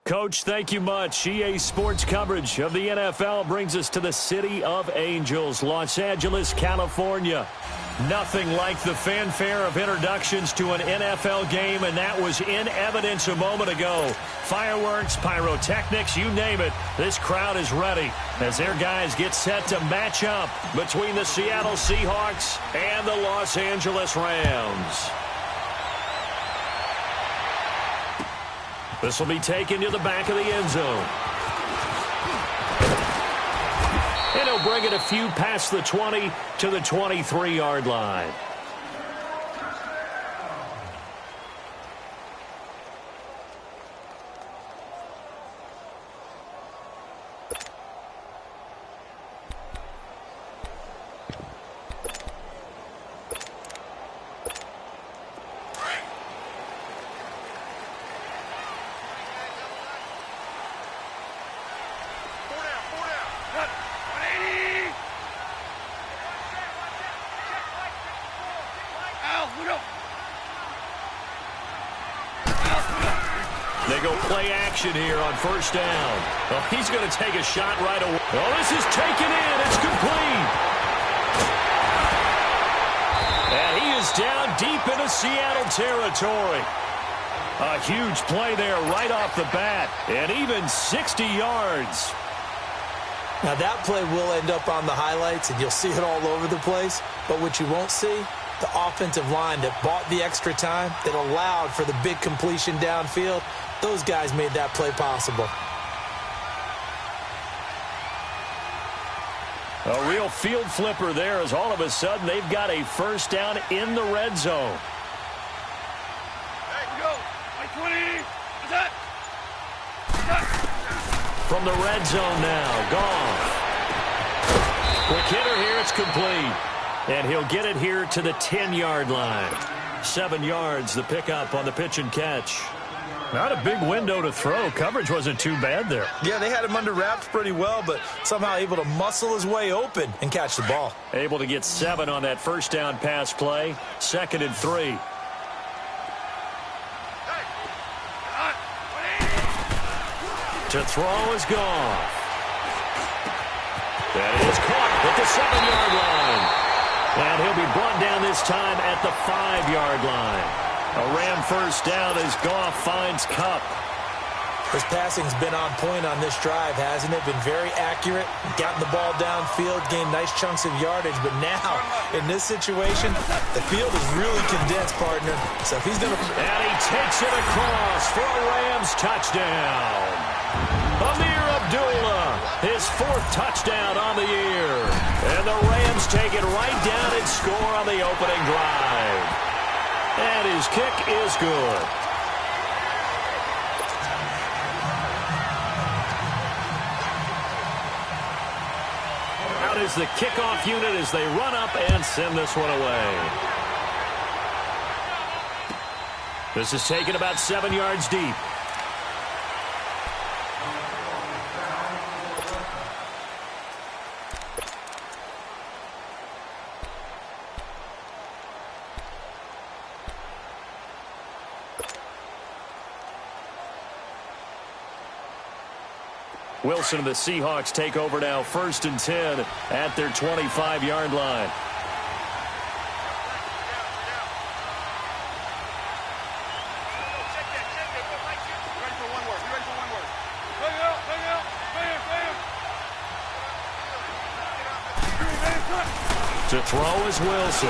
Coach, thank you much. EA Sports coverage of the NFL brings us to the City of Angels, Los Angeles, California. Nothing like the fanfare of introductions to an NFL game, and that was in evidence a moment ago. Fireworks, pyrotechnics, you name it. This crowd is ready as their guys get set to match up between the Seattle Seahawks and the Los Angeles Rams. This will be taken to the back of the end zone. And he'll bring it a few past the 20 to the 23-yard line. They go play action here on first down. Oh, he's going to take a shot right away. Oh, this is taken in. It's complete. And he is down deep into Seattle territory. A huge play there right off the bat. And even 60 yards. Now, that play will end up on the highlights, and you'll see it all over the place. But what you won't see, the offensive line that bought the extra time, that allowed for the big completion downfield, those guys made that play possible. A real field flipper there as all of a sudden they've got a first down in the red zone. Hey, go. 20. What's that? From the red zone now, gone. Quick hitter here, it's complete. And he'll get it here to the 10-yard line. 7 yards, the pickup on the pitch and catch. Not a big window to throw. Coverage wasn't too bad there. Yeah, they had him under wraps pretty well, but somehow able to muscle his way open and catch the ball. Able to get 7 on that first down pass play. 2nd and 3. To throw is gone. That is caught at the 7-yard line. And he'll be brought down this time at the 5-yard line. A Ram first down as Goff finds Kupp. His passing's been on point on this drive, hasn't it? Been very accurate, gotten the ball downfield, gained nice chunks of yardage. But now, in this situation, the field is really condensed, partner. So if he's going to... And he takes it across for a Rams touchdown. Amir Abdullah, his 4th touchdown on the year. And the Rams take it right down and score on the opening drive. And his kick is good. Out is the kickoff unit as they run up and send this one away. This is taken about 7 yards deep. Wilson and the Seahawks take over now, 1st and 10 at their 25-yard line. To throw is Wilson.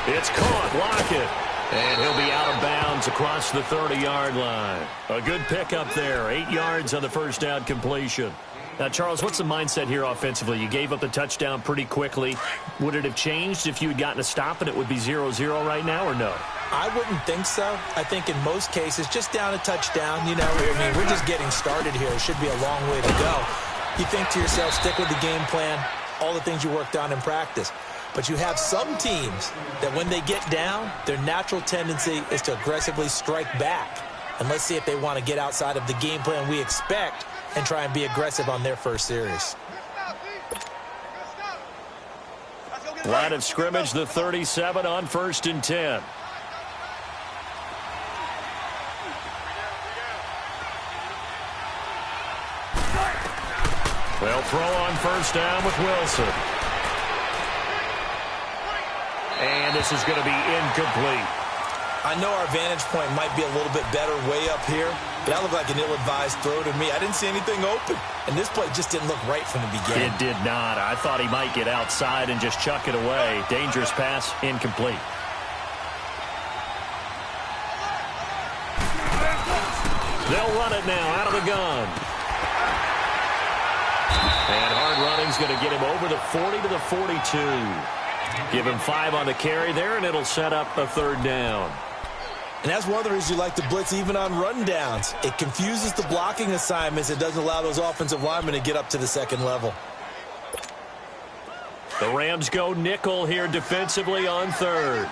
It's caught. Lockett. And he'll be out of bounds across the 30-yard line. A good pickup there. 8 yards on the first down completion. Now, Charles, what's the mindset here offensively? You gave up the touchdown pretty quickly. Would it have changed if you had gotten a stop and it would be 0-0 right now, or no? I wouldn't think so. I think in most cases, just down a touchdown, you know, I mean, we're just getting started here. It should be a long way to go. You think to yourself, stick with the game plan, all the things you worked on in practice. But you have some teams that when they get down, their natural tendency is to aggressively strike back. And let's see if they want to get outside of the game plan we expect and try and be aggressive on their first series. Line of scrimmage, the 37 on 1st and 10. They'll throw on first down with Wilson. And this is going to be incomplete. I know our vantage point might be a little bit better way up here, but that looked like an ill-advised throw to me. I didn't see anything open, and this play just didn't look right from the beginning. It did not. I thought he might get outside and just chuck it away. Dangerous pass, incomplete. They'll run it now out of the gun. And hard running's going to get him over the 40 to the 42. Give him 5 on the carry there, and it'll set up a third down. And that's one of the reasons you like to blitz even on rundowns. It confuses the blocking assignments. It doesn't allow those offensive linemen to get up to the second level. The Rams go nickel here defensively on third.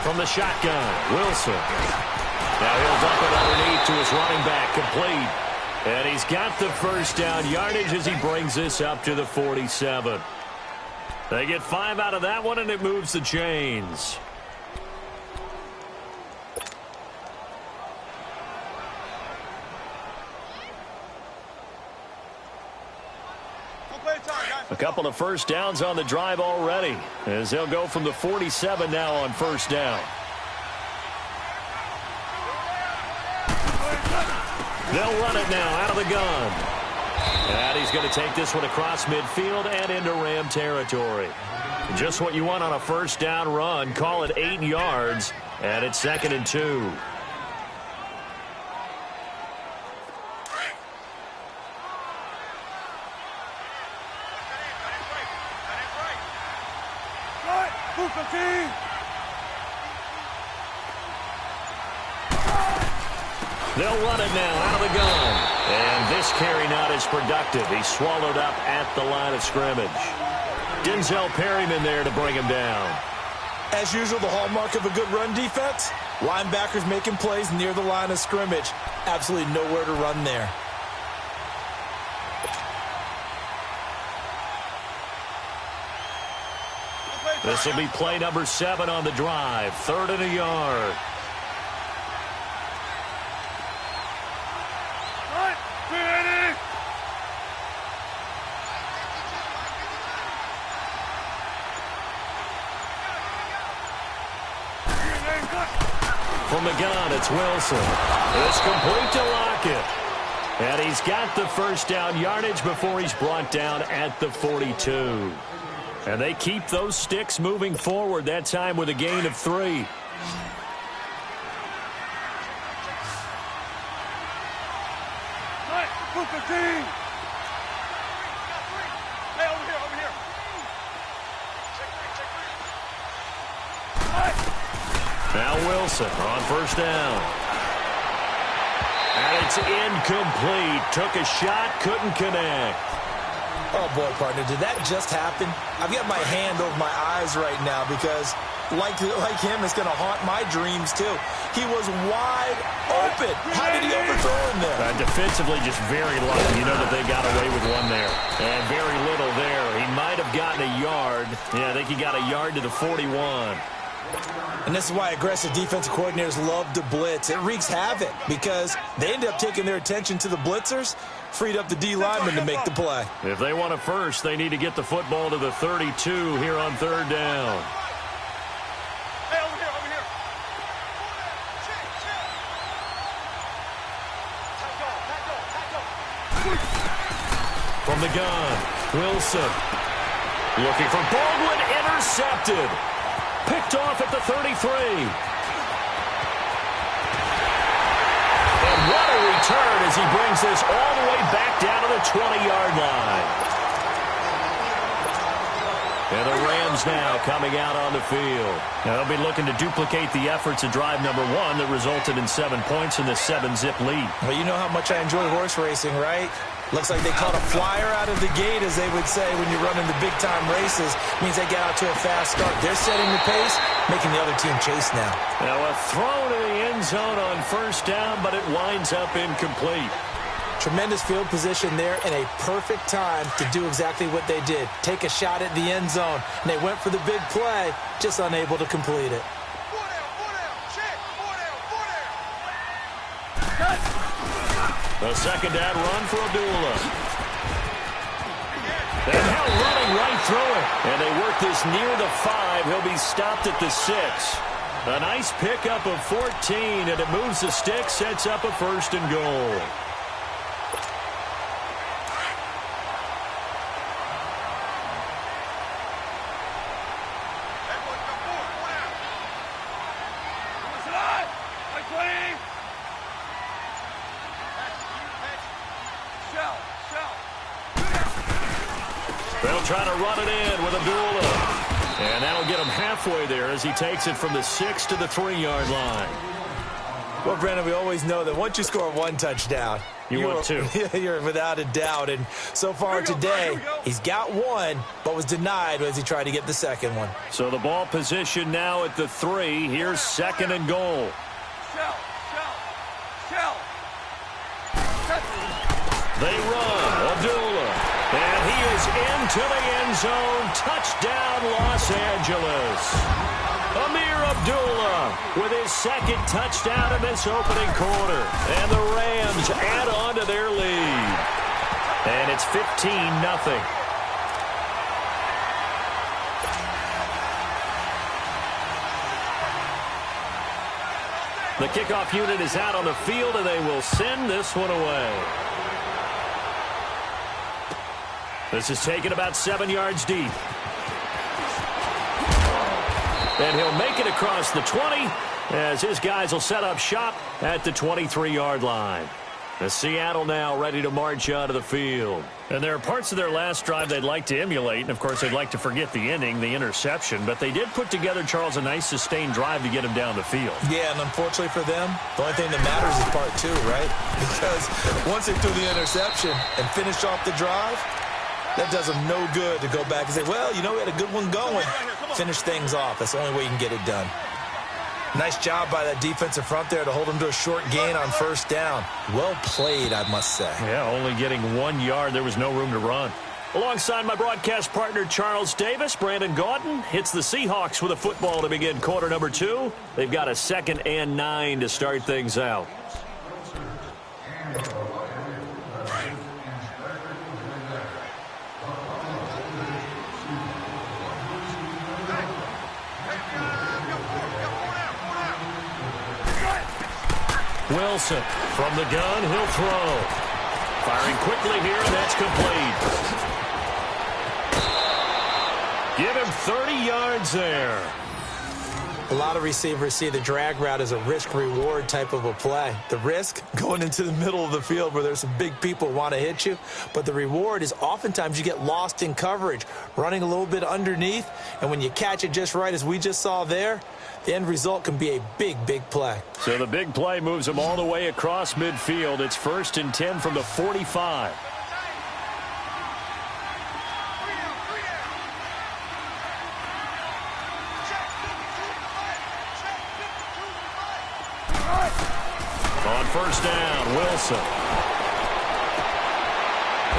From the shotgun, Wilson. Now he'll dump it underneath to his running back, complete. And he's got the first down yardage as he brings this up to the 47. They get 5 out of that one, and it moves the chains. A couple of first downs on the drive already, as they'll go from the 47 now on first down. They'll run it now out of the gun. And he's going to take this one across midfield and into Ram territory. Just what you want on a first down run. Call it 8 yards, and it's 2nd and 2. They'll run it now out of the gun. And this carry not as productive. He's swallowed up at the line of scrimmage. Denzel Perryman there to bring him down. As usual, the hallmark of a good run defense, linebackers making plays near the line of scrimmage. Absolutely nowhere to run there. This will be play number 7 on the drive. 3rd and a yard. From the gun, it's Wilson. It's complete to Lockett. And he's got the first down yardage before he's brought down at the 42. And they keep those sticks moving forward, that time with a gain of 3. Now Wilson on first down. And it's incomplete. Took a shot, couldn't connect. Oh, boy, partner, did that just happen? I've got my hand over my eyes right now because, like him, it's going to haunt my dreams, too. He was wide open. How did he overthrow him there? Defensively, just very lucky. You know that they got away with one there. And very little there. He might have gotten a yard. Yeah, I think he got a yard to the 41. And this is why aggressive defensive coordinators love to blitz. It wreaks havoc because they end up taking their attention to the blitzers, freed up the D lineman to make the play. If they want a first, they need to get the football to the 32 here on 3rd down. Hey, over here. From the gun, Wilson. Looking for Baldwin, intercepted. Picked off at the 33. And what a return as he brings this all the way back down to the 20-yard line. And the Rams now coming out on the field. Now they'll be looking to duplicate the efforts of drive number 1 that resulted in 7 points in the 7-zip lead. Well, you know how much I enjoy horse racing, right? Looks like they caught a flyer out of the gate, as they would say when you're running the big-time races. Means they get out to a fast start. They're setting the pace, making the other team chase now. Now a throw to the end zone on first down, but it winds up incomplete. Tremendous field position there and a perfect time to do exactly what they did. Take a shot at the end zone. And they went for the big play, just unable to complete it. The second down run for Abdullah. And hell running right through it. And they work this near the 5. He'll be stopped at the 6. A nice pickup of 14, and it moves the stick, sets up a 1st and goal. They'll try to run it in with Abdullah. And that'll get him halfway there as he takes it from the 6 to the 3-yard line. Well, Brandon, we always know that once you score 1 touchdown, you're 2. You're without a doubt. And so far today, he's got 1, but was denied as he tried to get the second one. So the ball position now at the 3. Here's 2nd and goal. They run. Abdullah. And he is into the end zone. Touchdown, Los Angeles. Amir Abdullah with his 2nd touchdown in this opening quarter. And the Rams add on to their lead. And it's 15-0. The kickoff unit is out on the field, and they will send this one away. This is taken about 7 yards deep. And he'll make it across the 20 as his guys will set up shop at the 23-yard line. The Seattle now ready to march onto the field. And there are parts of their last drive they'd like to emulate. And, of course, they'd like to forget the inning, the interception. But they did put together, Charles, a nice sustained drive to get him down the field. Yeah, and unfortunately for them, the only thing that matters is part 2, right? Because once they threw the interception and finished off the drive, that does them no good to go back and say, well, you know, we had a good one going. Finish things off. That's the only way you can get it done. Nice job by that defensive front there to hold him to a short gain on 1st down. Well played, I must say. Yeah, only getting 1 yard. There was no room to run. Alongside my broadcast partner, Charles Davis, Brandon Gaudin hits the Seahawks with a football to begin quarter number 2. They've got a 2nd and 9 to start things out. Wilson from the gun, he'll throw. Firing quickly here, and that's complete. Give him 30 yards there. A lot of receivers see the drag route as a risk-reward type of a play. The risk, going into the middle of the field where there's some big people who want to hit you. But the reward is oftentimes you get lost in coverage, running a little bit underneath. And when you catch it just right, as we just saw there, the end result can be a big, big play. So the big play moves them all the way across midfield. It's 1st and 10 from the 45. On 1st down, Wilson.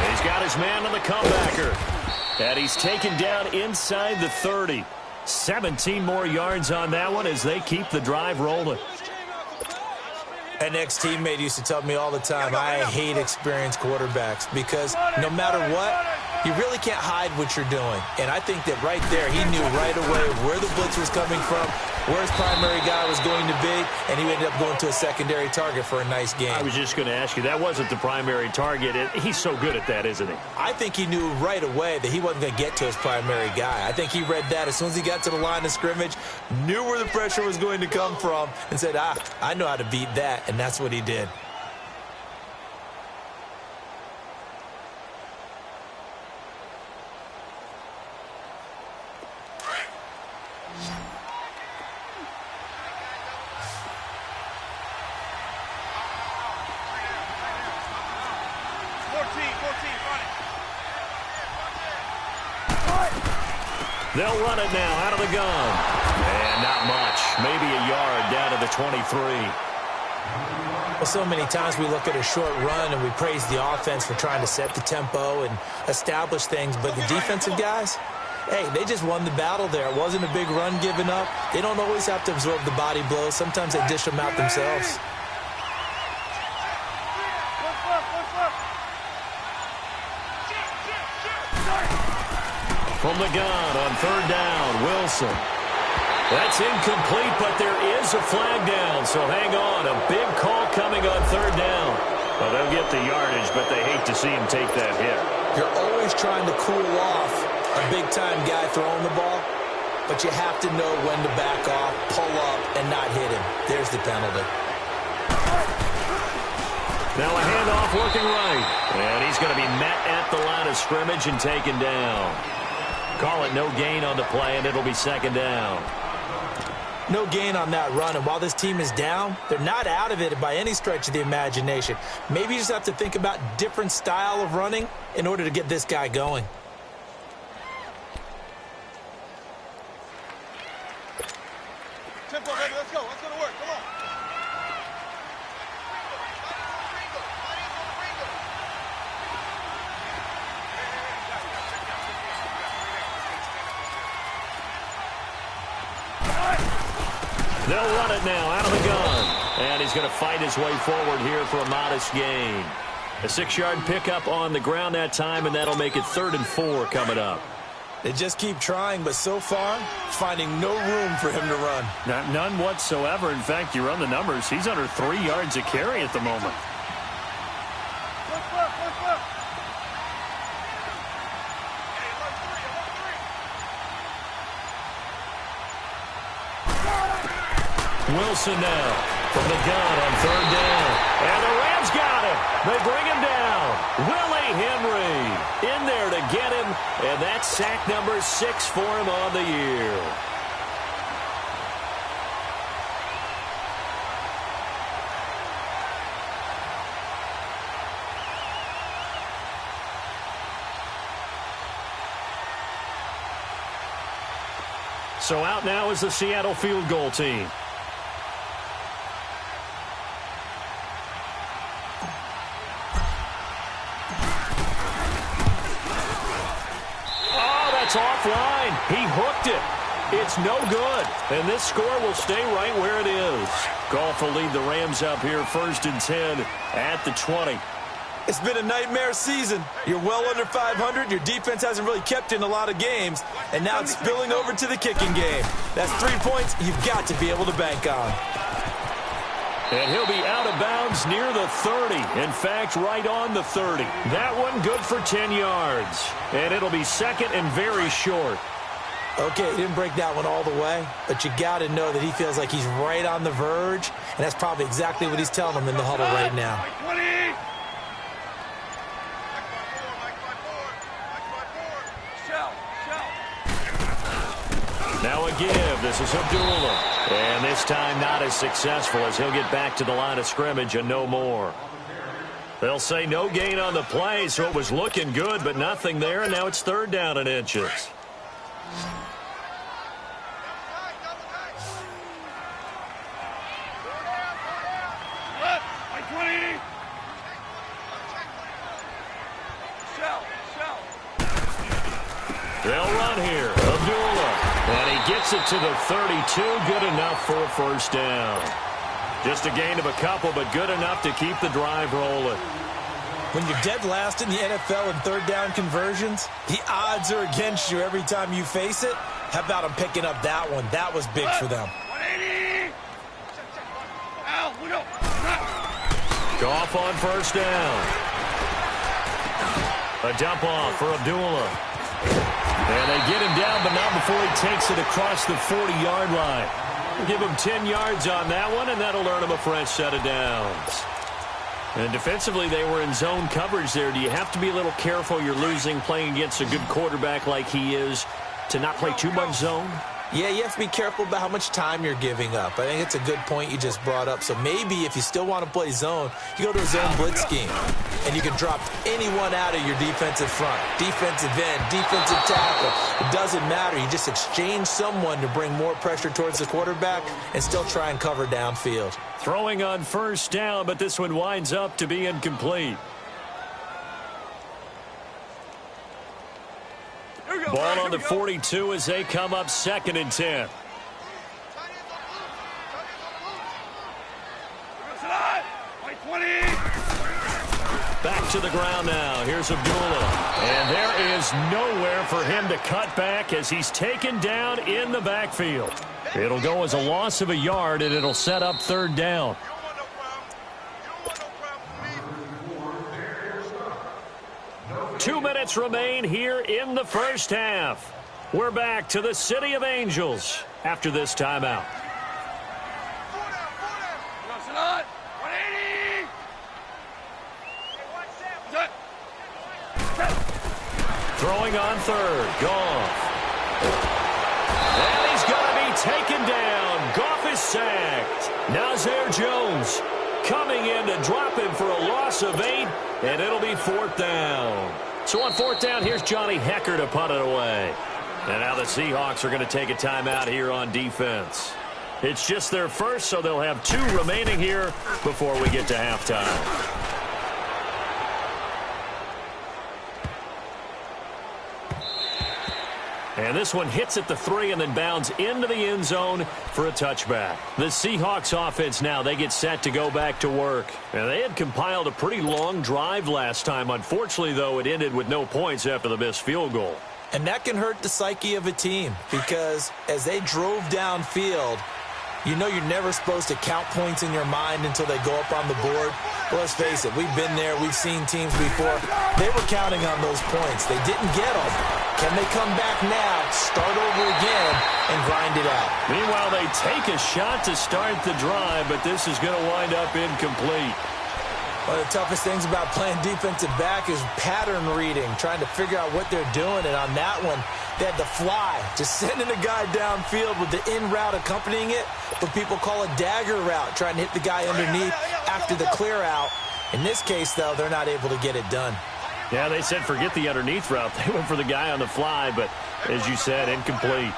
He's got his man on the comebacker. And he's taken down inside the 30. 17 more yards on that one as they keep the drive rolling. An ex-teammate used to tell me all the time, I hate experienced quarterbacks because no matter what, you really can't hide what you're doing. And I think that right there, he knew right away where the blitz was coming from, where his primary guy was going to be, and he ended up going to a secondary target for a nice game. I was just going to ask you, that wasn't the primary target. He's so good at that, isn't he? I think he knew right away that he wasn't going to get to his primary guy. I think he read that as soon as he got to the line of scrimmage, knew where the pressure was going to come from, and said, I know how to beat that, and that's what he did. They'll run it now out of the gun. And not much. Maybe a yard down to the 23. Well, so many times we look at a short run and we praise the offense for trying to set the tempo and establish things, but the defensive guys, hey, they just won the battle there. It wasn't a big run given up. They don't always have to absorb the body blows. Sometimes they dish them out themselves. From the gun on third down, Wilson. That's incomplete, but there is a flag down, so hang on. A big call coming on third down. Well, they'll get the yardage, but they hate to see him take that hit. You're always trying to cool off a big-time guy throwing the ball, but you have to know when to back off, pull up, and not hit him. There's the penalty. Now a handoff looking right, and he's going to be met at the line of scrimmage and taken down. Call it no gain on the play, and it'll be second down. No gain on that run, and while this team is down, they're not out of it by any stretch of the imagination. Maybe you just have to think about different style of running in order to get this guy going. Tempo, baby, let's go. Let's go to work. Come on. They'll run it now out of the gun. And he's going to fight his way forward here for a modest gain. A 6-yard pickup on the ground that time, and that'll make it 3rd and 4 coming up. They just keep trying, but so far, finding no room for him to run. None whatsoever. In fact, you run the numbers. He's under 3 yards a carry at the moment. Wilson now from the gun on third down. And the Rams got him. They bring him down. Willie Henry in there to get him. And that's sack number 6 for him on the year. So out now is the Seattle field goal team. Offline. He hooked it. It's no good. And this score will stay right where it is. Goff will lead the Rams up here 1st and 10 at the 20. It's been a nightmare season. You're well under 500. Your defense hasn't really kept in a lot of games. And now it's spilling over to the kicking game. That's 3 points you've got to be able to bank on. And he'll be out of bounds near the 30. In fact, right on the 30. That one good for 10 yards. And it'll be 2nd and very short. Okay, he didn't break that one all the way, but you got to know that he feels like he's right on the verge, and that's probably exactly what he's telling them in the huddle right now. Now a give. This is Abdullah. And this time not as successful as he'll get back to the line of scrimmage and no more. They'll say no gain on the play, so it was looking good, but nothing there, and now it's 3rd down and inches. They'll run here. Abdullah. And he gets it to the 32. Good enough for a 1st down. Just a gain of a couple, but good enough to keep the drive rolling. When you're dead last in the NFL in 3rd down conversions, the odds are against you every time you face it. How about him picking up that one? That was big for them. 180. Goff on 1st down. A dump off for Abdullah. And they get him down, but not before he takes it across the 40-yard line. Give him 10 yards on that one, and that'll earn him a fresh set of downs. And defensively, they were in zone coverage there. Do you have to be a little careful? You're losing playing against a good quarterback like he is to not play too much zone? Yeah, you have to be careful about how much time you're giving up. I think it's a good point you just brought up. So maybe if you still want to play zone, you go to a zone blitz scheme. And you can drop anyone out of your defensive front. Defensive end, defensive tackle. It doesn't matter. You just exchange someone to bring more pressure towards the quarterback and still try and cover downfield. Throwing on first down, but this one winds up to be incomplete. Ball on the 42 as they come up 2nd and 10. Back to the ground now. Here's Abdullah. And there is nowhere for him to cut back as he's taken down in the backfield. It'll go as a loss of a yard, and it'll set up 3rd down. Two minutes remain here in the first half. We're back to the City of Angels after this timeout. Throwing on 3rd. Goff. And he's going to be taken down. Goff is sacked. Nazir Jones coming in to drop him for a loss of 8, and it'll be 4th down. So on 4th down, here's Johnny Hecker to punt it away. And now the Seahawks are going to take a timeout here on defense. It's just their first, so they'll have 2 remaining here before we get to halftime. And this one hits at the 3 and then bounds into the end zone for a touchback. The Seahawks offense now, they get set to go back to work. And they had compiled a pretty long drive last time. Unfortunately, though, it ended with no points after the missed field goal. And that can hurt the psyche of a team because as they drove downfield, you know you're never supposed to count points in your mind until they go up on the board. Well, let's face it, we've been there. We've seen teams before. They were counting on those points. They didn't get them. Can they come back now, start over again, and grind it out? Meanwhile, they take a shot to start the drive, but this is going to wind up incomplete. One of the toughest things about playing defensive back is pattern reading, trying to figure out what they're doing. And on that one, they had to fly, just sending a guy downfield with the in route accompanying it. What people call a dagger route, trying to hit the guy underneath after the clear out. In this case, though, they're not able to get it done. Yeah, they said forget the underneath route. They went for the guy on the fly, but as you said, incomplete.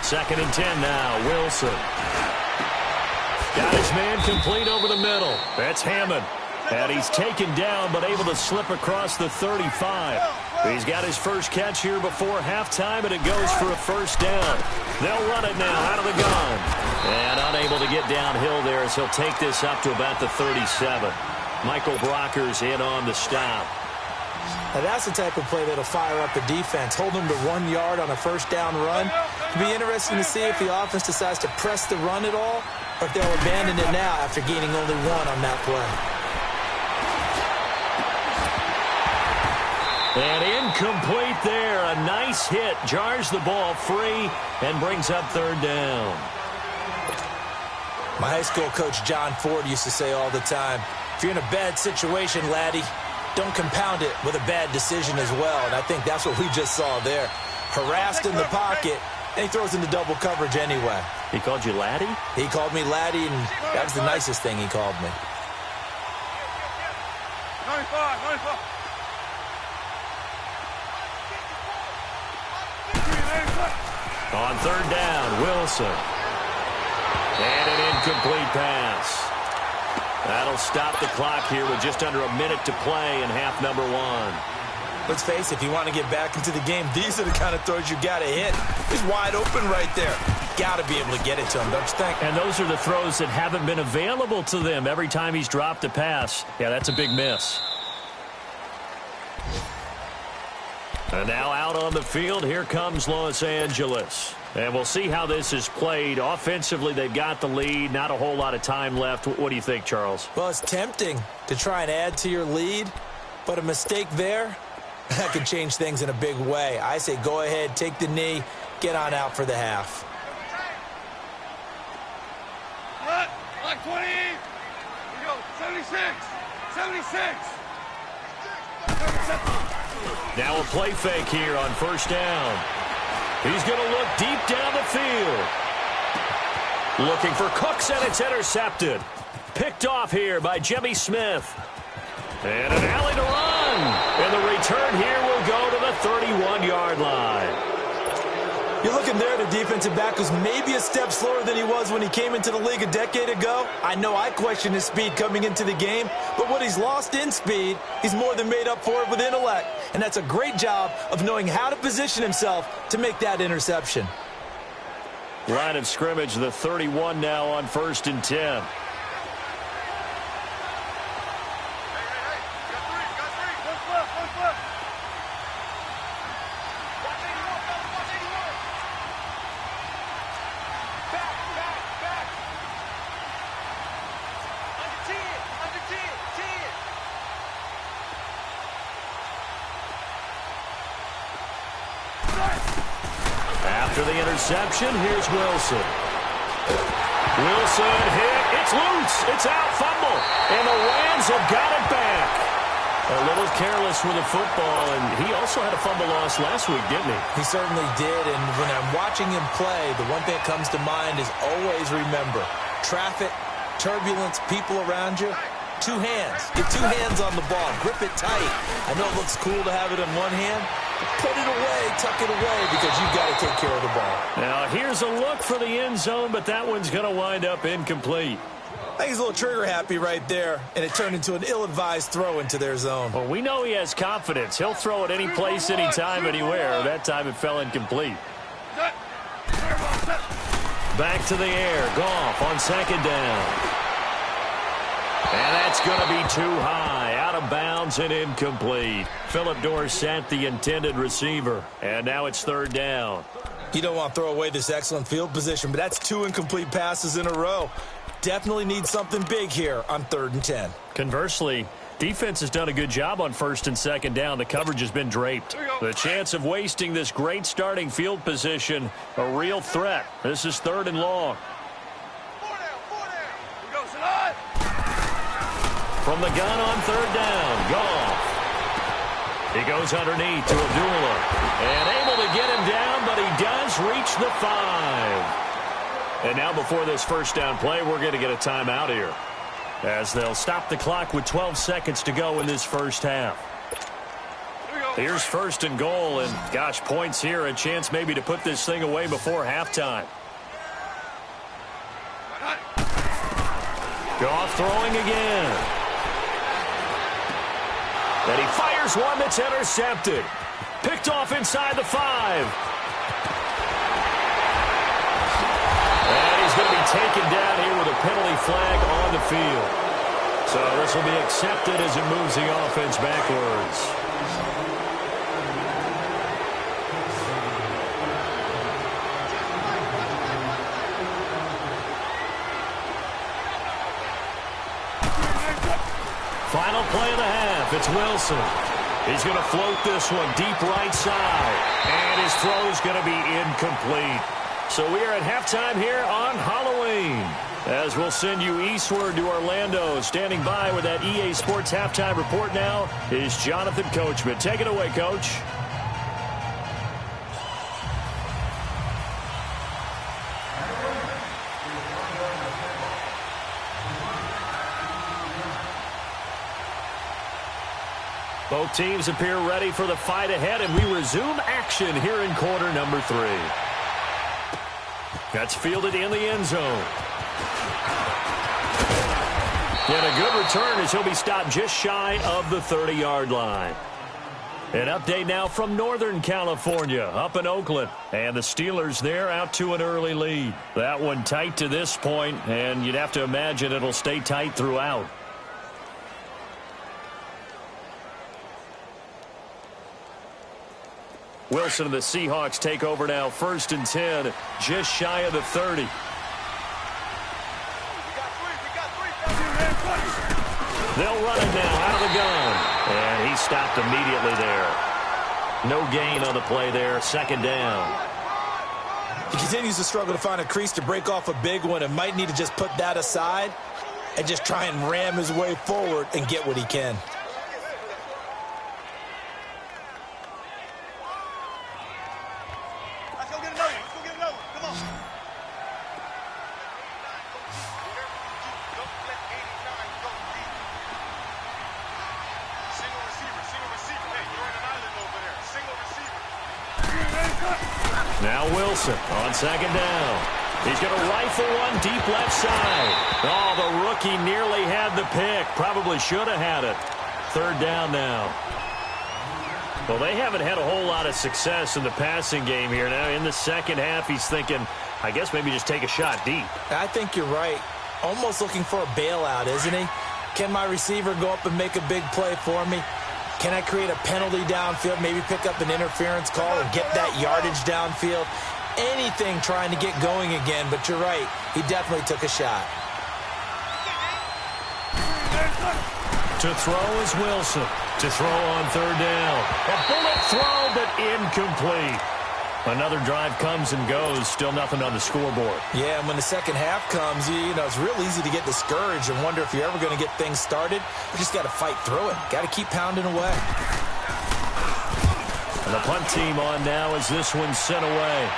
2nd and 10 now, Wilson. Got his man complete over the middle. That's Hammond. And he's taken down, but able to slip across the 35. He's got his first catch here before halftime, and it goes for a 1st down. They'll run it now out of the gun. And unable to get downhill there as he'll take this up to about the 37. Michael Brocker's in on the stop. Now that's the type of play that'll fire up the defense. Hold them to 1 yard on a 1st down run. It'll be interesting to see if the offense decides to press the run at all, or if they'll abandon it now after gaining only 1 on that play. And incomplete there. A nice hit. Jars the ball free and brings up 3rd down. My high school coach, John Ford, used to say all the time, if you're in a bad situation, laddie, don't compound it with a bad decision as well. And I think that's what we just saw there. Harassed in the pocket, and he throws into double coverage anyway. He called you laddie? He called me laddie, and that was the nicest thing he called me. 95. On 3rd down, Wilson. And an incomplete pass. That'll stop the clock here with just under a minute to play in half number 1. Let's face it, if you want to get back into the game, these are the kind of throws you got to hit. He's wide open right there. Got to be able to get it to him, don't you think? And those are the throws that haven't been available to them every time he's dropped a pass. Yeah, that's a big miss. And now out on the field, here comes Los Angeles. And we'll see how this is played. Offensively, they've got the lead. Not a whole lot of time left. What do you think, Charles? Well, it's tempting to try and add to your lead, but a mistake there, that could change things in a big way. I say go ahead, take the knee, get on out for the half. Like 20. Here we go. 76. 76. Now a play fake here on 1st down. He's going to look deep down the field. Looking for Cooks, and it's intercepted. Picked off here by Jimmy Smith. And an alley to run. And the return here will go to the 31-yard line. You're looking there at a defensive back who's maybe a step slower than he was when he came into the league a decade ago. I know I questioned his speed coming into the game, but what he's lost in speed, he's more than made up for it with intellect. And that's a great job of knowing how to position himself to make that interception. Line of scrimmage, the 31 now on 1st and 10. After the interception, here's Wilson. Wilson hit. It's loose. It's out. Fumble. And the Rams have got it back. A little careless with the football, and he also had a fumble loss last week, didn't he? He certainly did, and when I'm watching him play, the one thing that comes to mind is always remember, traffic, turbulence, people around you, two hands. Get two hands on the ball. Grip it tight. I know it looks cool to have it in one hand, put it away, tuck it away, because you've got to take care of the ball. Now, here's a look for the end zone, but that one's going to wind up incomplete. I think he's a little trigger-happy right there, and it turned into an ill-advised throw into their zone. Well, we know he has confidence. He'll throw it any place, anytime, anywhere. That time it fell incomplete. Back to the air. Goff on 2nd down. And that's going to be too high, out of bounds and incomplete. Phillip Dorsett, the intended receiver. And now it's 3rd down. You don't want to throw away this excellent field position, but that's 2 incomplete passes in a row. Definitely need something big here on 3rd and 10. Conversely, defense has done a good job on 1st and 2nd down. The coverage has been draped. The chance of wasting this great starting field position, a real threat. This is 3rd and long. From the gun on 3rd down, Goff. He goes underneath to Abdullah. And able to get him down, but he does reach the 5. And now before this 1st down play, we're going to get a timeout here, as they'll stop the clock with 12 seconds to go in this 1st half. Here's 1st and goal, and gosh, points here, a chance maybe to put this thing away before halftime. Goff throwing again. And he fires one that's intercepted. Picked off inside the 5. And he's going to be taken down here with a penalty flag on the field. So this will be accepted as it moves the offense backwards. Final play of the half. It's Wilson. He's going to float this one deep right side. And his throw is going to be incomplete. So we are at halftime here on Halloween, as we'll send you eastward to Orlando. Standing by with that EA Sports halftime report now is Jonathan Coachman. Take it away, Coach. Both teams appear ready for the fight ahead, and we resume action here in quarter number 3. That's fielded in the end zone. And a good return as he'll be stopped just shy of the 30-yard line. An update now from Northern California, up in Oakland. And the Steelers there out to an early lead. That one tight to this point, and you'd have to imagine it'll stay tight throughout. Wilson and the Seahawks take over now, 1st and 10, just shy of the 30. They'll run it now out of the gun. And he stopped immediately there. No gain on the play there, 2nd down. He continues to struggle to find a crease to break off a big one, and might need to just put that aside and just try and ram his way forward and get what he can. Now Wilson on second down. He's going to rifle one deep left side. Oh, the rookie nearly had the pick. Probably should have had it. Third down now. Well, they haven't had a whole lot of success in the passing game here. Now, in the second half, he's thinking, I guess maybe just take a shot deep. I think you're right. Almost looking for a bailout, isn't he? Can my receiver go up and make a big play for me? Can I create a penalty downfield, maybe pick up an interference call and get that yardage downfield? Anything trying to get going again, but you're right. He definitely took a shot. To throw is Wilson. To throw on third down. A bullet throw, but incomplete. Another drive comes and goes. Still nothing on the scoreboard. Yeah, and when the second half comes, you know, it's real easy to get discouraged and wonder if you're ever going to get things started. You just got to fight through it. Got to keep pounding away. And the punt team on now as this one's sent away.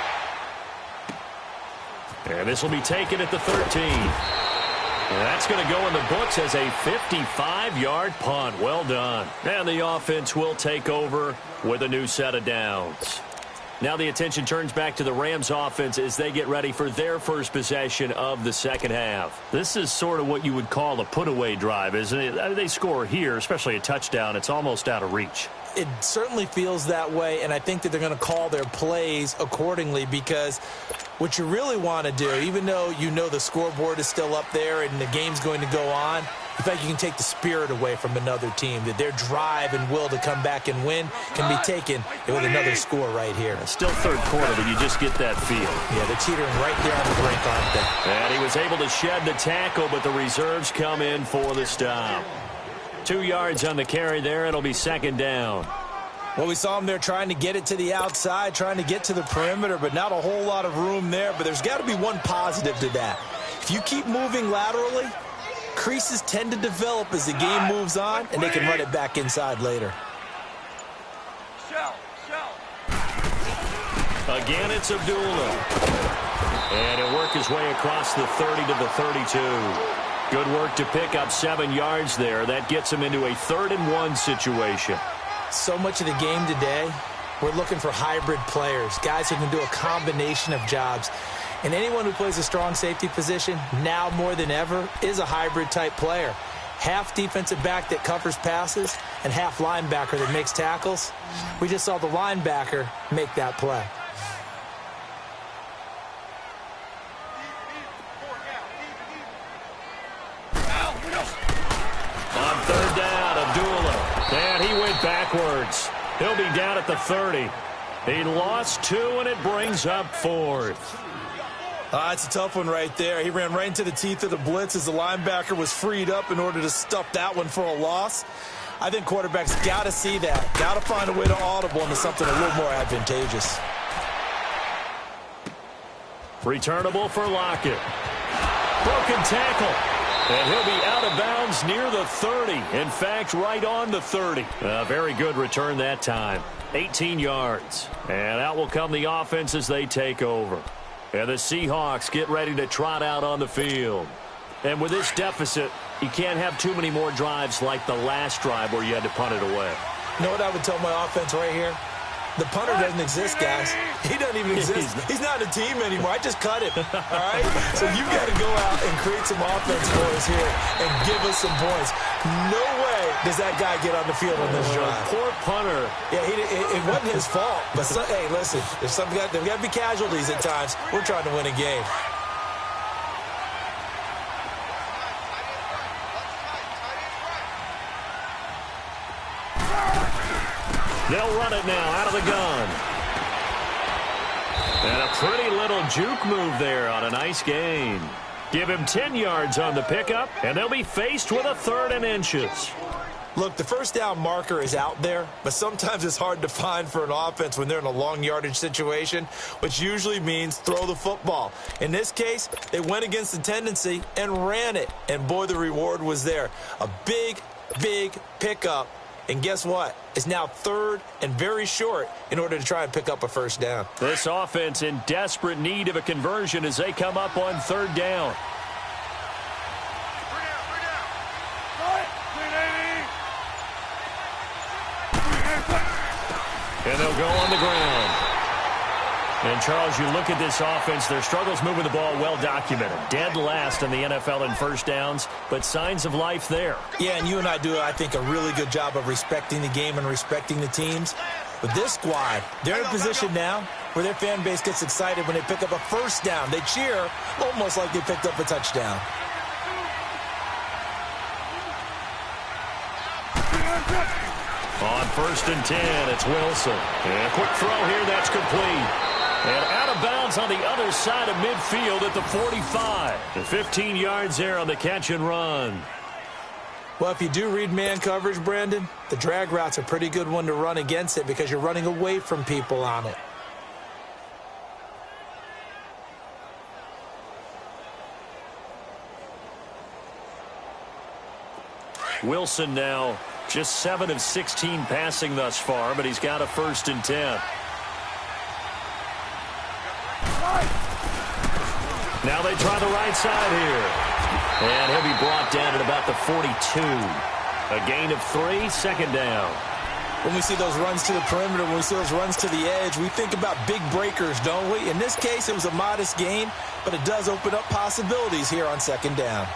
And this will be taken at the 13. And that's going to go in the books as a 55-yard punt. Well done. And the offense will take over with a new set of downs. Now the attention turns back to the Rams offense as they get ready for their first possession of the second half. This is sort of what you would call a put-away drive, isn't it? I mean, they score here, especially a touchdown. It's almost out of reach. It certainly feels that way, and I think that they're going to call their plays accordingly because what you really want to do, even though you know the scoreboard is still up there and the game's going to go on, in fact, you can take the spirit away from another team, that their drive and will to come back and win can be taken with another score right here. It's still third quarter, but you just get that feel. Yeah, they're teetering right there on the brink, aren't they? And he was able to shed the tackle, but the reserves come in for the stop. 2 yards on the carry there. It'll be second down. Well, we saw him there trying to get it to the outside, trying to get to the perimeter, but not a whole lot of room there. But there's got to be one positive to that. If you keep moving laterally, creases tend to develop as the game moves on, and they can run it back inside later. Again, it's Abdullah. And he'll work his way across the 30 to the 32. Good work to pick up 7 yards there. That gets him into a 3rd and 1 situation. So much of the game today, we're looking for hybrid players, guys who can do a combination of jobs. And anyone who plays a strong safety position, now more than ever, is a hybrid-type player. Half defensive back that covers passes and half linebacker that makes tackles. We just saw the linebacker make that play. On third down, Abdullah. And he went backwards. He'll be down at the 30. He lost 2, and it brings up 4th. It's a tough one right there. He ran right into the teeth of the blitz as the linebacker was freed up in order to stuff that one for a loss. I think quarterbacks got to see that. Got to find a way to audible into something a little more advantageous. Returnable for Lockett. Broken tackle. And he'll be out of bounds near the 30. In fact, right on the 30. A very good return that time. 18 yards. And out will come the offense as they take over. And the Seahawks get ready to trot out on the field. And with this deficit, you can't have too many more drives like the last drive where you had to punt it away. You know what I would tell my offense right here? The punter doesn't exist, guys. He doesn't even exist. He's not a team anymore. I just cut him. All right? So you got to go out and create some offense for us here and give us some points. No way does that guy get on the field on this drive. Poor punter. Yeah, it wasn't his fault. But, hey, listen, there's got to be casualties at times. We're trying to win a game. They'll run it now out of the gun. And a pretty little juke move there on a nice gain. Give him 10 yards on the pickup, and they'll be faced with a 3rd and inches. Look, the first down marker is out there, but sometimes it's hard to find for an offense when they're in a long yardage situation, which usually means throw the football. In this case, they went against the tendency and ran it, and boy, the reward was there. A big, big pickup. And guess what? It's now 3rd and very short in order to try and pick up a first down. This offense in desperate need of a conversion as they come up on 3rd down. And they'll go on the ground. And, Charles, you look at this offense, their struggles moving the ball well documented. Dead last in the NFL in first downs, but signs of life there. Yeah, and you and I do, I think, a really good job of respecting the game and respecting the teams. But this squad, they're in a position now where their fan base gets excited when they pick up a first down. They cheer almost like they picked up a touchdown. On 1st and 10, it's Wilson. And a quick throw here, that's complete. And out of bounds on the other side of midfield at the 45. The 15 yards there on the catch and run. Well, if you do read man coverage, Brandon, the drag route's a pretty good one to run against it because you're running away from people on it. Wilson now just 7 of 16 passing thus far, but he's got a 1st and 10. Now they try the right side here. And he'll be brought down at about the 42. A gain of 3, 2nd down. When we see those runs to the perimeter, when we see those runs to the edge, we think about big breakers, don't we? In this case, it was a modest gain, but it does open up possibilities here on 2nd down.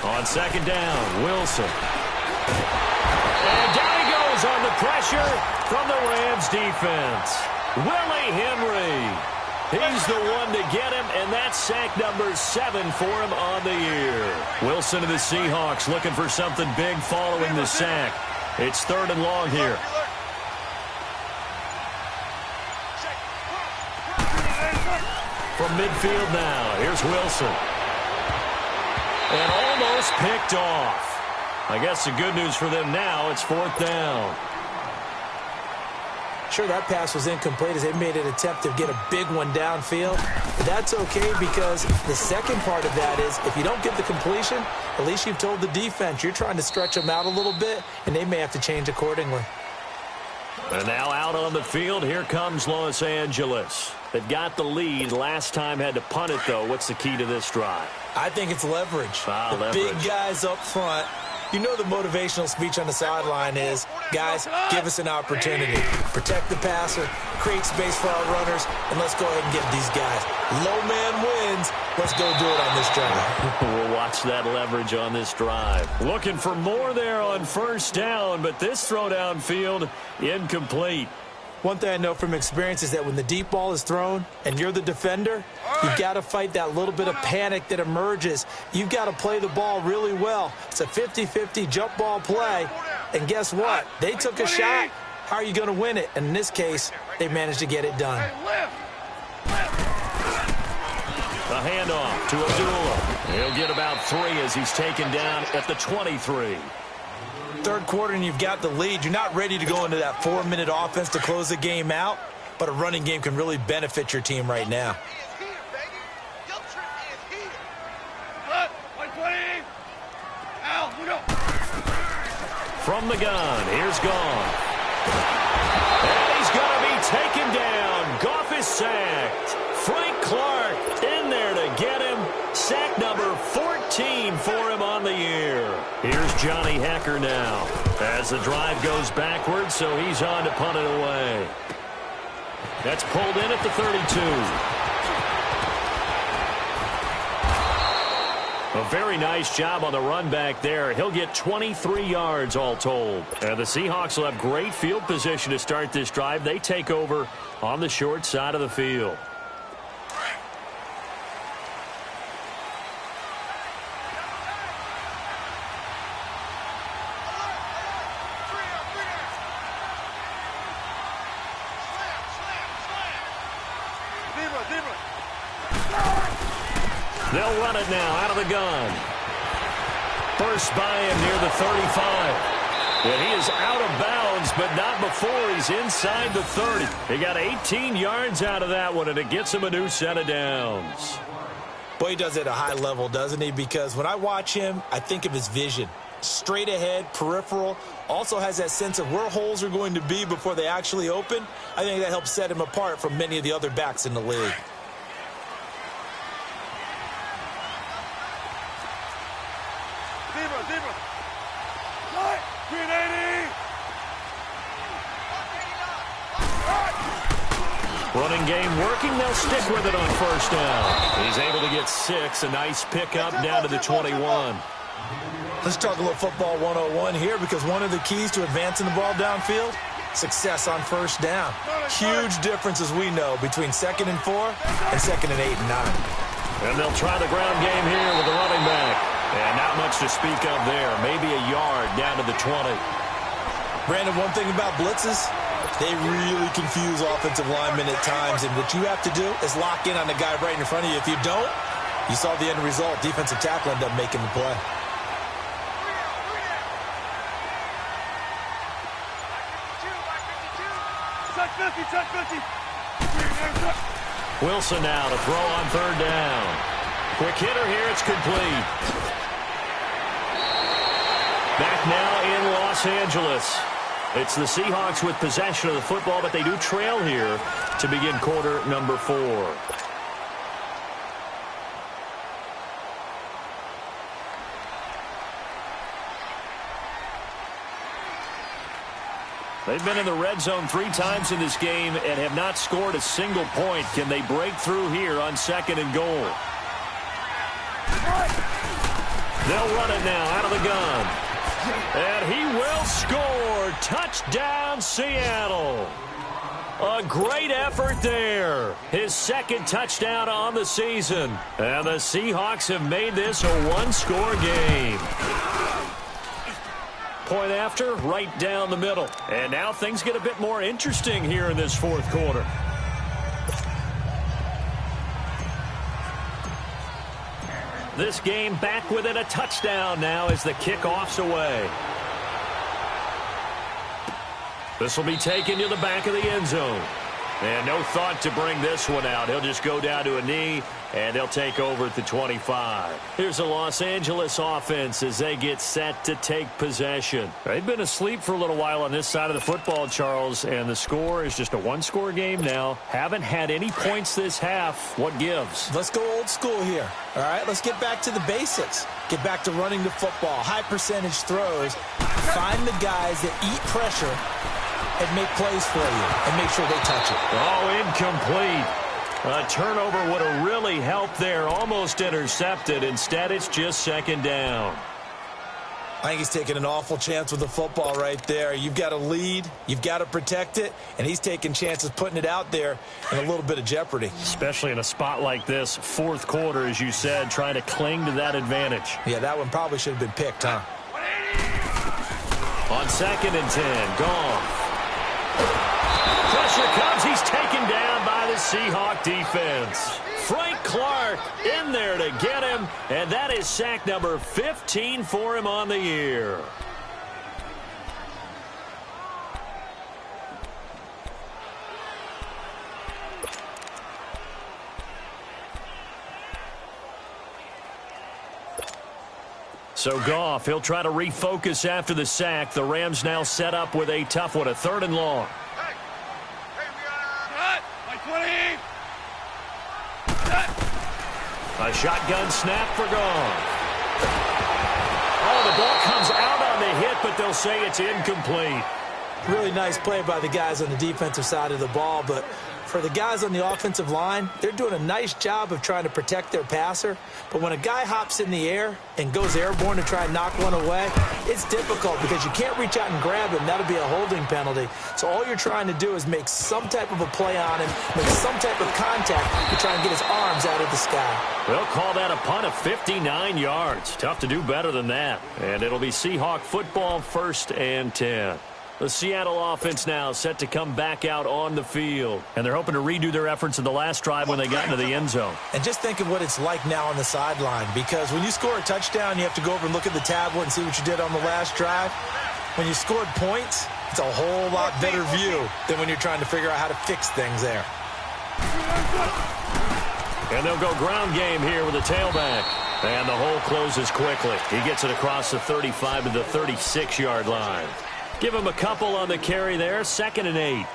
On 2nd down, Wilson. And down he goes on the pressure from the Rams defense. Willie Henry. He's the one to get him, and that's sack number 7 for him on the year. Wilson and the Seahawks looking for something big following the sack. It's 3rd and long here. From midfield now, here's Wilson. And almost picked off. I guess the good news for them now, it's 4th down. Sure, that pass was incomplete as they made an attempt to get a big one downfield. But that's okay because the second part of that is if you don't get the completion, at least you've told the defense you're trying to stretch them out a little bit, and they may have to change accordingly. And now out on the field, here comes Los Angeles. They've got the lead. Last time had to punt it, though. What's the key to this drive? I think it's leverage. The big guys up front. You know the motivational speech on the sideline is, guys, give us an opportunity. Protect the passer, create space for our runners, and let's go ahead and get these guys. Low man wins. Let's go do it on this drive. We'll watch that leverage on this drive. Looking for more there on 1st down, but this throw downfield incomplete. One thing I know from experience is that when the deep ball is thrown and you're the defender, you've got to fight that little bit of panic that emerges. You've got to play the ball really well. It's a 50-50 jump ball play. And guess what? They took a shot. How are you going to win it? And in this case, they managed to get it done. A handoff to Abdullah. He'll get about 3 as he's taken down at the 23. 3rd quarter and you've got the lead. You're not ready to go into that 4-minute offense to close the game out, but a running game can really benefit your team right now. From the gun, here's Goff. And he's going to be taken down. Goff is sacked. Frank Clark in there to get him. Sack number 14 for him on the year. Here's Johnny Hecker now as the drive goes backwards, so he's on to punt it away. That's pulled in at the 32. A very nice job on the run back there. He'll get 23 yards all told. And the Seahawks will have great field position to start this drive. They take over on the short side of the field. They'll run it now out of the gun. First by him near the 35. And he is out of bounds, but not before he's inside the 30. He got 18 yards out of that one, and it gets him a new set of downs. Boy, he does it at a high level, doesn't he? Because when I watch him, I think of his vision. Straight ahead, peripheral, also has that sense of where holes are going to be before they actually open. I think that helps set him apart from many of the other backs in the league. Deeper. Right. Kidnatty. Running game working. They'll stick with it on first down. He's able to get 6. A nice pickup down to the 21. Let's talk a little football 101 here, because one of the keys to advancing the ball downfield, success on first down. Huge difference, as we know, between 2nd and 4 and 2nd and 8 and 9. And they'll try the ground game here with the running back. And not much to speak of there. Maybe a yard down to the 20. Brandon, one thing about blitzes, they really confuse offensive linemen at times. And what you have to do is lock in on the guy right in front of you. If you don't, you saw the end result. Defensive tackle ended up making the play. Check 50. Wilson now to throw on third down. Quick hitter here. It's complete. Back now in Los Angeles. It's the Seahawks with possession of the football, but they do trail here to begin quarter number 4. They've been in the red zone 3 times in this game and have not scored a single point. Can they break through here on 2nd and goal? They'll run it now out of the gun. And he will score. Touchdown, Seattle. A great effort there. His 2nd touchdown on the season. And the Seahawks have made this a 1-score game. Point after, right down the middle. And now things get a bit more interesting here in this 4th quarter. This game back within a touchdown now as the kickoff's away. This will be taken to the back of the end zone. And no thought to bring this one out. He'll just go down to a knee, and they'll take over at the 25. Here's the Los Angeles offense as they get set to take possession. They've been asleep for a little while on this side of the football, Charles, and the score is just a 1-score game now. Haven't had any points this half. What gives? Let's go old school here. All right, let's get back to the basics. Get back to running the football, high percentage throws. Find the guys that eat pressure and make plays for you and make sure they touch it. Oh, incomplete. A turnover would have really helped there. Almost intercepted. Instead, it's just 2nd down. I think he's taking an awful chance with the football right there. You've got to lead. You've got to protect it. And he's taking chances putting it out there in a little bit of jeopardy. Especially in a spot like this, 4th quarter, as you said, trying to cling to that advantage. Yeah, that one probably should have been picked, huh? On 2nd and 10, Goff. Pressure comes. He's taken down by the Seahawk defense. Frank Clark in there to get him, and that is sack number 15 for him on the year. So Goff, he'll try to refocus after the sack. The Rams now set up with a tough one, a 3rd and long. A shotgun snap for Goff. Oh, the ball comes out on the hit, but they'll say it's incomplete. Really nice play by the guys on the defensive side of the ball, but for the guys on the offensive line, they're doing a nice job of trying to protect their passer. But when a guy hops in the air and goes airborne to try and knock one away, it's difficult because you can't reach out and grab him. That'll be a holding penalty. So all you're trying to do is make some type of a play on him, make some type of contact to try and get his arms out of the sky. They'll call that a punt of 59 yards. Tough to do better than that. And it'll be Seahawk football, 1st and 10. The Seattle offense now set to come back out on the field. And they're hoping to redo their efforts in the last drive when they got into the end zone. And just think of what it's like now on the sideline, because when you score a touchdown, you have to go over and look at the tablet and see what you did on the last drive. When you scored points, it's a whole lot better view than when you're trying to figure out how to fix things there. And they'll go ground game here with a tailback. And the hole closes quickly. He gets it across the 35 to the 36-yard line. Give him a couple on the carry there. 2nd and 8.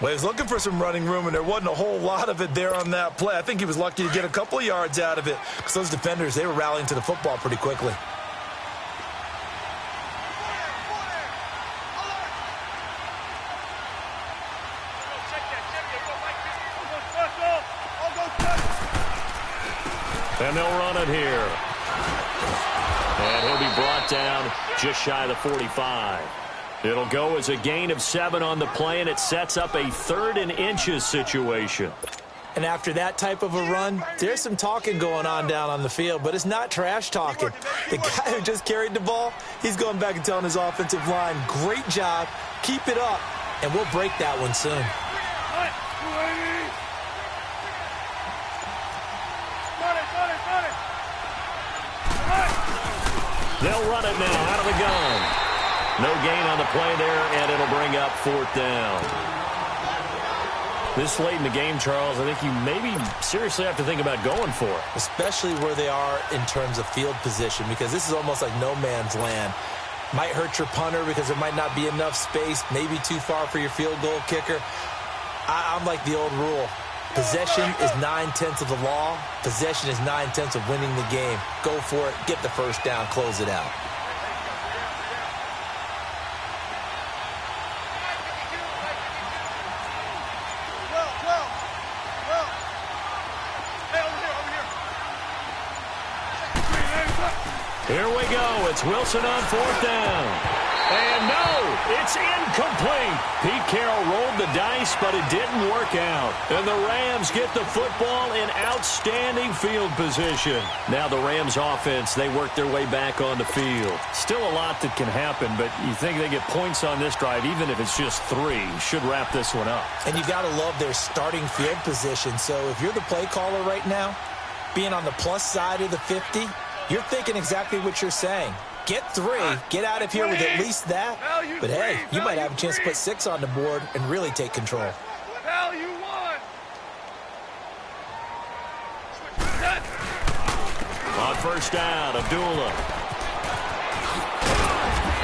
Well, he was looking for some running room, and there wasn't a whole lot of it there on that play. I think he was lucky to get a couple of yards out of it because those defenders, they were rallying to the football pretty quickly. And they'll run it here. And he'll be brought down just shy of the 45. It'll go as a gain of 7 on the play, and it sets up a 3rd and inches situation. And after that type of a run, there's some talking going on down on the field, but it's not trash talking. The guy who just carried the ball, he's going back and telling his offensive line, great job, keep it up, and we'll break that one soon. They'll run it now out of the gun. No gain on the play there, and it'll bring up 4th down. This late in the game, Charles, I think you maybe seriously have to think about going for it. Especially where they are in terms of field position, because this is almost like no man's land. Might hurt your punter because there might not be enough space, maybe too far for your field goal kicker. I'm like the old rule. Possession is 9/10 of the law. Possession is 9/10 of winning the game. Go for it. Get the first down. Close it out. Here we go. It's Wilson on 4th down. And no, it's incomplete. Pete Carroll rolled the dice, but it didn't work out. And the Rams get the football in outstanding field position. Now the Rams offense, they work their way back on the field. Still a lot that can happen, but you think they get points on this drive, even if it's just 3, should wrap this one up. And you've got to love their starting field position. So if you're the play caller right now, being on the plus side of the 50, you're thinking exactly what you're saying. Get 3, get out of here with at least that. But, hey, you might have a chance to put 6 on the board and really take control. On 1st down, Abdullah.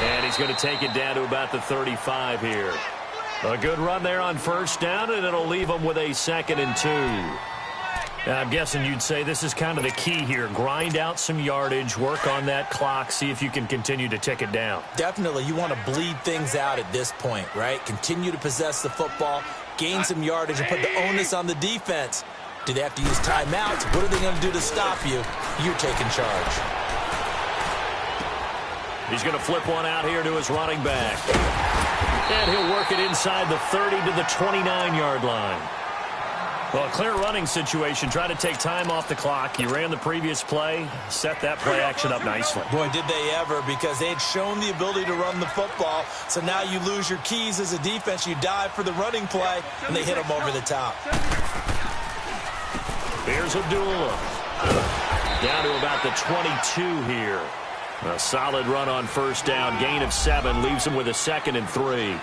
And he's going to take it down to about the 35 here. A good run there on 1st down, and it'll leave him with a 2nd and 2. I'm guessing you'd say this is kind of the key here. Grind out some yardage, work on that clock, see if you can continue to tick it down. Definitely. You want to bleed things out at this point, right? Continue to possess the football, gain some yardage, and put the onus on the defense. Do they have to use timeouts? What are they going to do to stop you? You're taking charge. He's going to flip one out here to his running back. And he'll work it inside the 30 to the 29-yard line. Well, a clear running situation. Try to take time off the clock. You ran the previous play, set that play action up nicely. Boy, did they ever, because they had shown the ability to run the football. So now you lose your keys as a defense. You dive for the running play, and they hit them over the top. Here's Abdullah. Down to about the 22 here. A solid run on 1st down. Gain of 7 leaves him with a 2nd and 3.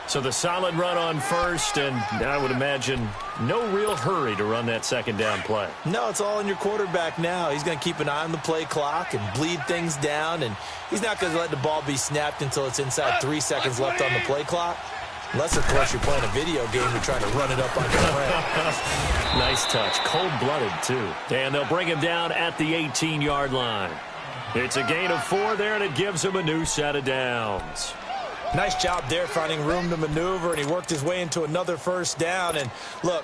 So the solid run on 1st, and I would imagine no real hurry to run that 2nd down play. No, it's all in your quarterback now. He's going to keep an eye on the play clock and bleed things down, and he's not going to let the ball be snapped until it's inside 3 seconds left on the play clock. Unless, of course, you're playing a video game, you're trying to run it up on your friend. Nice touch. Cold-blooded, too. And they'll bring him down at the 18-yard line. It's a gain of 4 there, and it gives him a new set of downs. Nice job there finding room to maneuver, and he worked his way into another 1st down. And, look,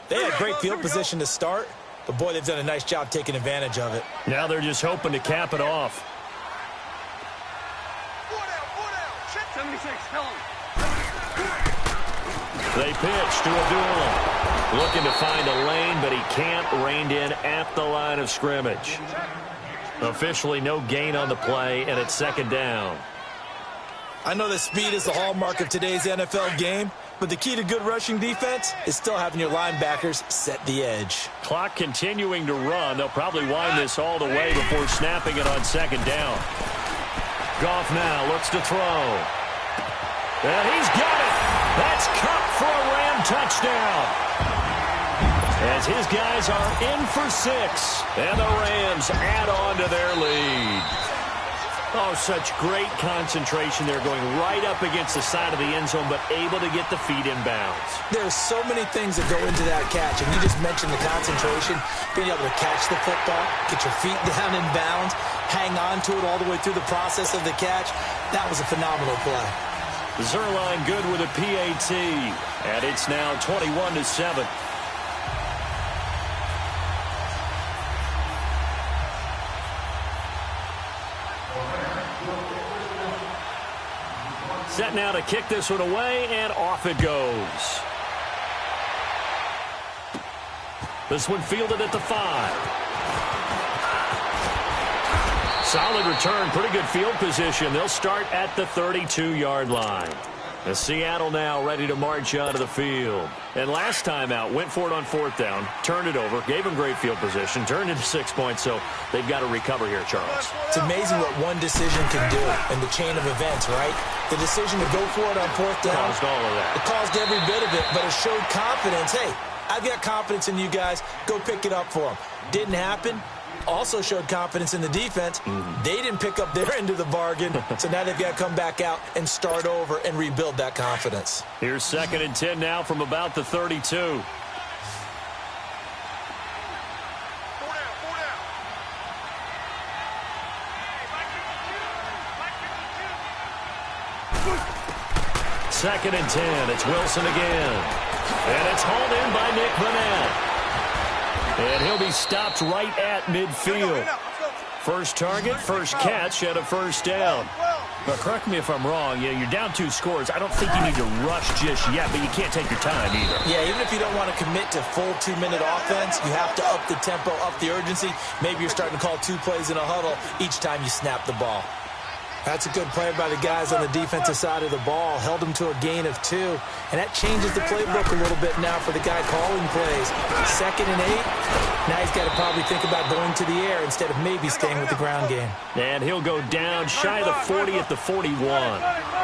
they had great field position to start, but, boy, they've done a nice job taking advantage of it. Now they're just hoping to cap it off. 76, tell him. They pitch to Abdullah. Looking to find a lane, but he can't. Reined in at the line of scrimmage. Officially no gain on the play, and it's 2nd down. I know that speed is the hallmark of today's NFL game, but the key to good rushing defense is still having your linebackers set the edge. Clock continuing to run. They'll probably wind this all the way before snapping it on 2nd down. Goff now looks to throw. And he's got it. That's Cup for a Ram touchdown. as his guys are in for 6. And the Rams add on to their lead. Oh, such great concentration. They're going right up against the side of the end zone, but able to get the feet in bounds. There's so many things that go into that catch, and you just mentioned the concentration, being able to catch the football, get your feet down in bounds, hang on to it all the way through the process of the catch. That was a phenomenal play. Zerline good with a PAT, and it's now 21-7. Set now to kick this one away, and off it goes. This one fielded at the 5. Solid return, pretty good field position. They'll start at the 32-yard line. The Seattle now ready to march onto the field. And last time out, went for it on 4th down, turned it over, gave them great field position, turned into 6 points, so they've got to recover here, Charles. It's amazing what one decision can do in the chain of events, right? The decision to go for it on 4th down. Caused all of that. It caused every bit of it, but it showed confidence. Hey, I've got confidence in you guys. Go pick it up for them. Didn't happen. Also showed confidence in the defense. They didn't pick up their end of the bargain, so now they've got to come back out and start over and rebuild that confidence. Here's 2nd and 10 now from about the 32. Second and 10. It's Wilson again. And it's hauled in by Nick Vanette. And he'll be stopped right at midfield. First target, first catch, and a first down. But correct me if I'm wrong. Yeah, you're down 2 scores. I don't think you need to rush just yet, but you can't take your time either. Yeah, even if you don't want to commit to full 2-minute offense, you have to up the tempo, up the urgency. Maybe you're starting to call 2 plays in a huddle each time you snap the ball. That's a good play by the guys on the defensive side of the ball. Held them to a gain of 2. And that changes the playbook a little bit now for the guy calling plays. 2nd and 8. Now he's got to probably think about going to the air instead of maybe staying with the ground game. And he'll go down shy of the 40 at the 41.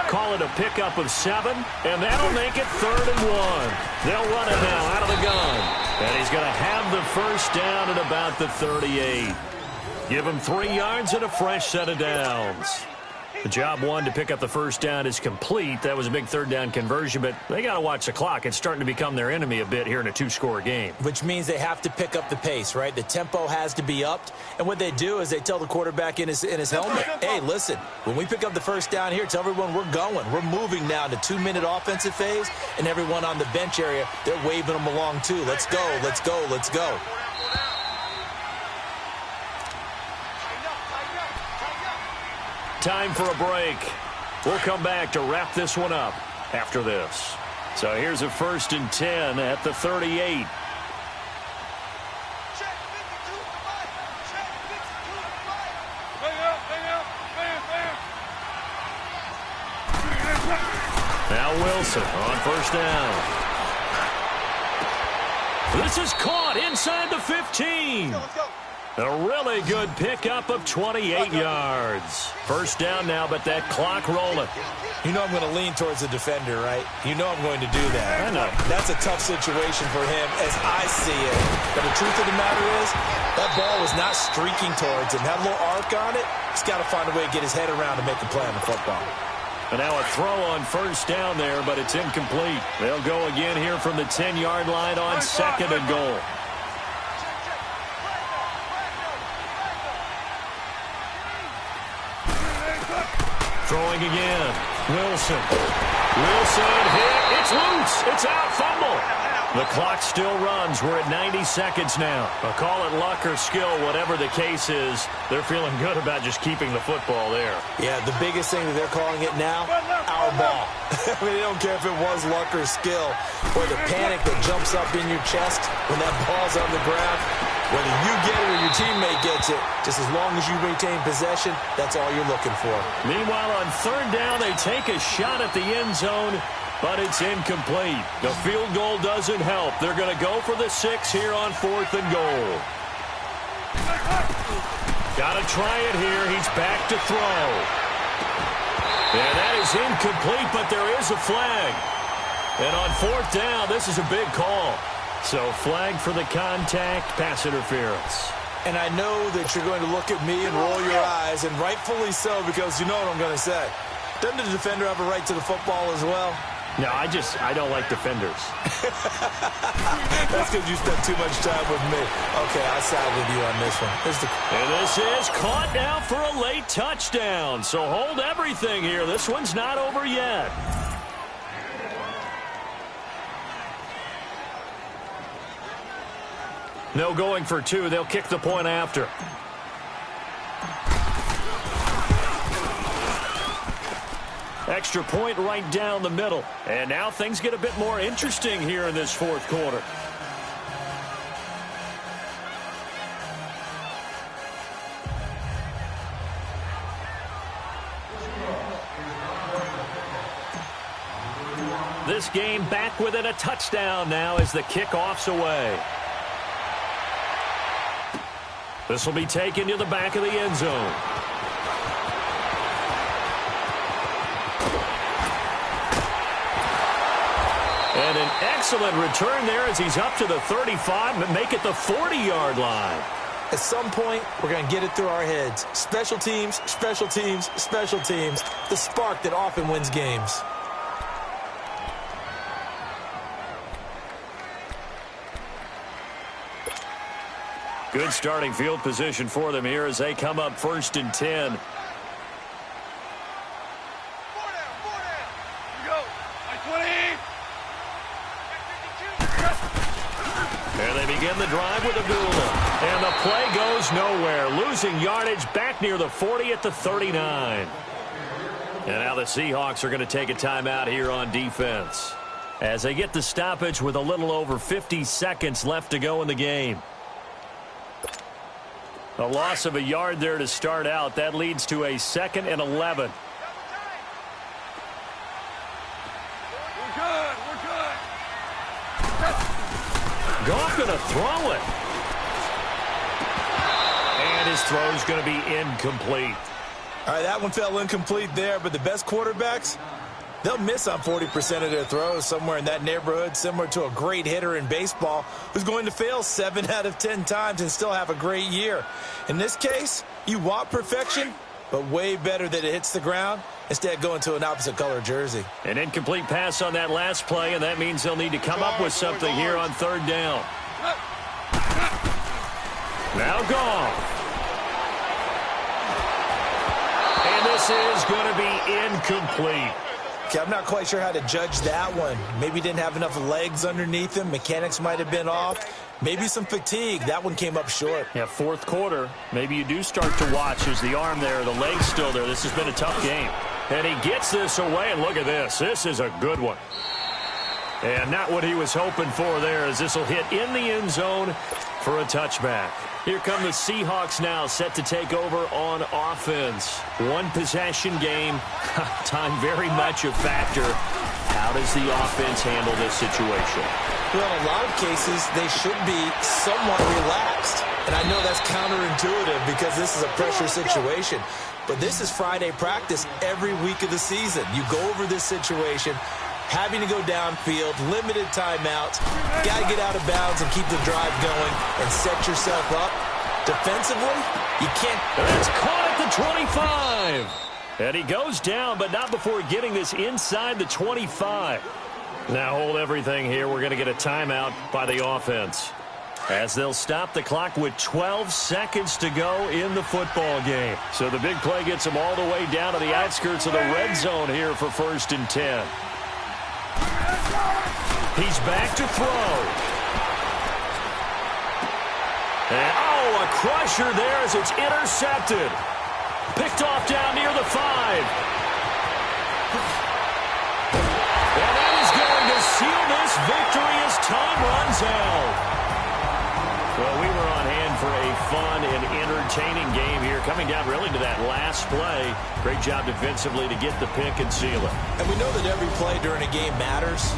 Call it a pickup of 7, and that'll make it 3rd and 1. They'll run it now out of the gun. And he's going to have the first down at about the 38. Give him 3 yards and a fresh set of downs. The job 1 to pick up the first down is complete. That was a big 3rd down conversion, but they got to watch the clock. It's starting to become their enemy a bit here in a 2-score game. Which means they have to pick up the pace, right? The tempo has to be upped. And what they do is they tell the quarterback in his helmet, hey, listen, when we pick up the first down here, tell everyone we're going. We're moving now to 2-minute offensive phase, and everyone on the bench area, they're waving them along too. Let's go, let's go, let's go. Time for a break. We'll come back to wrap this one up after this. So here's a 1st and 10 at the 38. Now Wilson on 1st down. This is caught inside the 15. A really good pickup of 28 yards. First down now, but that clock rolling. You know I'm going to lean towards the defender, right? You know I'm going to do that. I know. That's a tough situation for him as I see it. But the truth of the matter is, that ball was not streaking towards him. Had a little arc on it. He's got to find a way to get his head around to make a play on the football. And now a throw on first down there, but it's incomplete. They'll go again here from the 10-yard line on 2nd and goal. Throwing again. Wilson. Wilson hit. It's loose. It's out. Fumble. The clock still runs. We're at 90 seconds now. I'll call it luck or skill, whatever the case is. They're feeling good about just keeping the football there. Yeah, the biggest thing that they're calling it now, our ball. I mean, they don't care if it was luck or skill, or the panic that jumps up in your chest when that ball's on the ground. Whether you get it or your teammate gets it, just as long as you retain possession, that's all you're looking for. Meanwhile, on 3rd down, they take a shot at the end zone, but it's incomplete. The field goal doesn't help. They're going to go for the 6 here on 4th and goal. Got to try it here. He's back to throw. And that is incomplete, but there is a flag. And on 4th down, this is a big call. So flag for the contact, pass interference. And I know that you're going to look at me and roll your eyes, and rightfully so, because you know what I'm going to say. Doesn't the defender have a right to the football as well? No, I don't like defenders. That's because you spent too much time with me. Okay, I'll side with you on this one. And this is caught now for a late touchdown. So hold everything here. This one's not over yet. No going for two. They'll kick the point after. Extra point right down the middle. And now things get a bit more interesting here in this fourth quarter. This game back within a touchdown now as the kickoff's away. This will be taken to the back of the end zone. And an excellent return there as he's up to the 35, but make it the 40-yard line. At some point, we're going to get it through our heads. Special teams, special teams, special teams. The spark that often wins games. Good starting field position for them here as they come up 1st and 10. 4 down. You go. By 20. And they begin the drive with a Abdullah. And the play goes nowhere. Losing yardage back near the 40 at the 39. And now the Seahawks are going to take a timeout here on defense, as they get the stoppage with a little over 50 seconds left to go in the game. A loss of a yard there to start out. That leads to a 2nd and 11. We're good. Goff going to throw it. And his throw's going to be incomplete. All right, that one fell incomplete there, but the best quarterbacks, they'll miss on 40% of their throws, somewhere in that neighborhood, similar to a great hitter in baseball who's going to fail 7 out of 10 times and still have a great year. In this case, you want perfection, but way better that it hits the ground instead of going to an opposite color jersey. An incomplete pass on that last play, and that means they'll need to come up with something here on 3rd down. Now Goff. And this is going to be incomplete. Okay, I'm not quite sure how to judge that one. Maybe didn't have enough legs underneath him. Mechanics might have been off. Maybe some fatigue. That one came up short. Yeah, 4th quarter. Maybe you do start to watch as the arm there, the leg's still there. This has been a tough game. And he gets this away, and look at this. This is a good one. And not what he was hoping for there, as this will hit in the end zone for a touchback. Here come the Seahawks now, set to take over on offense. One possession game. Time very much a factor. How does the offense handle this situation? Well, in a lot of cases, they should be somewhat relaxed. And I know that's counterintuitive because this is a pressure situation. But this is Friday practice every week of the season. You go over this situation, having to go downfield, limited timeouts, got to get out of bounds and keep the drive going and set yourself up. Defensively, you can't. That's caught at the 25. And he goes down, but not before getting this inside the 25. Now hold everything here. We're going to get a timeout by the offense, as they'll stop the clock with 12 seconds to go in the football game. So the big play gets them all the way down to the outskirts of the red zone here for 1st and 10. He's back to throw. And, a crusher there as it's intercepted. Picked off down near the 5. And that is going to seal this victory as time runs out. Well, we were on hand for a fun and entertaining game here, coming down really to that last play. Great job defensively to get the pick and seal it. And we know that every play during a game matters.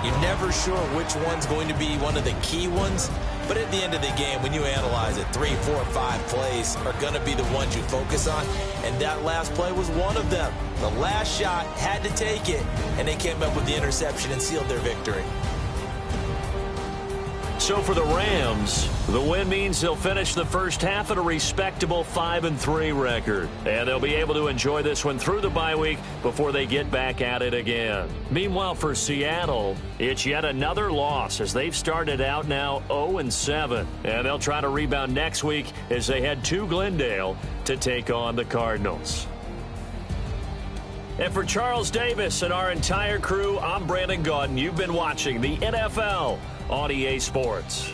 You're never sure which one's going to be one of the key ones. But at the end of the game, when you analyze it, 3, 4, 5 plays are going to be the ones you focus on. And that last play was one of them. The last shot had to take it, and they came up with the interception and sealed their victory. So for the Rams, the win means they'll finish the first half at a respectable 5-3 record. And they'll be able to enjoy this one through the bye week before they get back at it again. Meanwhile, for Seattle, it's yet another loss as they've started out now 0-7. And they'll try to rebound next week as they head to Glendale to take on the Cardinals. And for Charles Davis and our entire crew, I'm Brandon Gaudin. You've been watching the NFL on EA Sports.